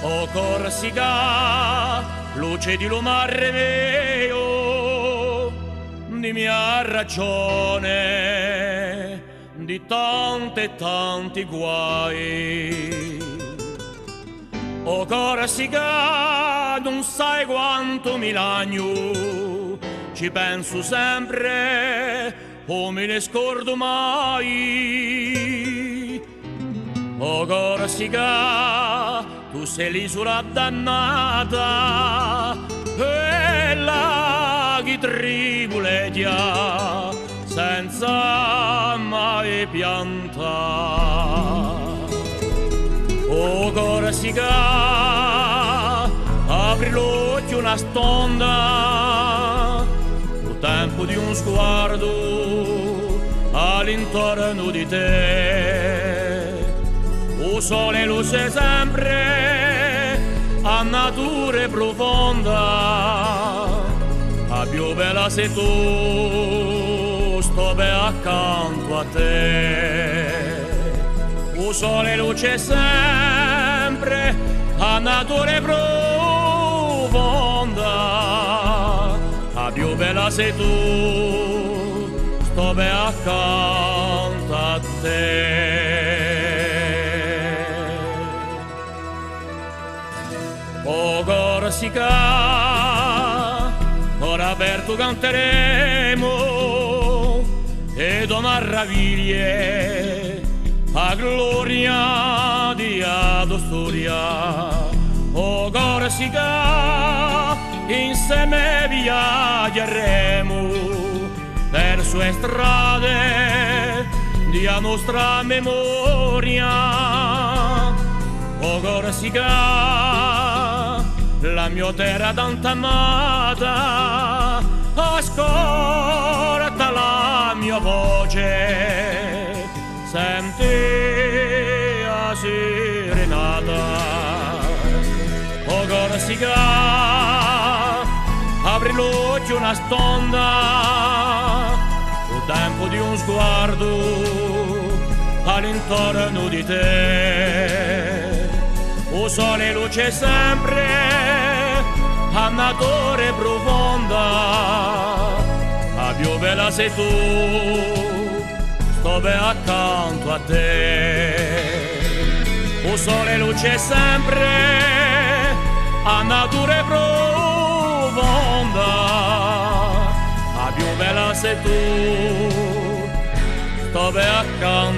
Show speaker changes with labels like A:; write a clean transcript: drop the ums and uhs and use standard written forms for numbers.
A: O Corsica, luce di lumare mio, di mia ragione, di tanti e tanti guai. O Corsica, non sai quanto mi lagno, ci penso sempre, o me ne scordo mai. O Corsica, tu sei l'isola dannata e la chi tribuledia senza mai piantare. O Corsica, apri l'occhio una stonda, il tempo di un sguardo all'intorno di te. O sole luce sempre a natura profonda, a più bella sei tu, sto ben accanto a te. O sole luce sempre a natura profonda, a più bella sei tu, sto ben accanto a te. O Corsica, ora aperto canteremo e dona raviglie a gloria di storia. O Corsica, insieme viaggeremo per sue strade di nostra memoria. O Corsica, la mia terra tanto amata, ascolta la mia voce, senti la serenata. O Corsica, apri l'occhio una stonda, il tempo di un sguardo all'intorno di te. O sole luce sempre a natura profonda, a più bella sei tu, sto ben accanto a te. O sole luce sempre a natura profonda, a più bella sei tu, sto ben accanto